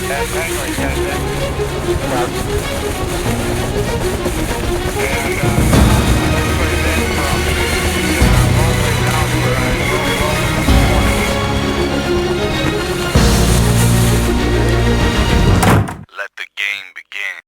hang like that, then. And, put it in from the, all the way down where I go along the morning. Let the game begin.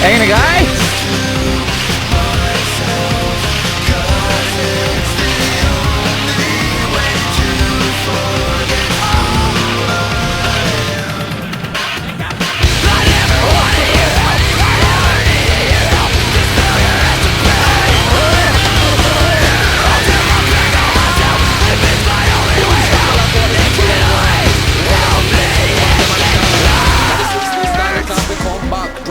Ain't a guy?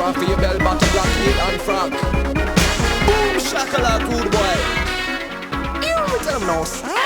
For your bell bottom, black heel and frog. Boom, shakalaka, good boy. You tell them no.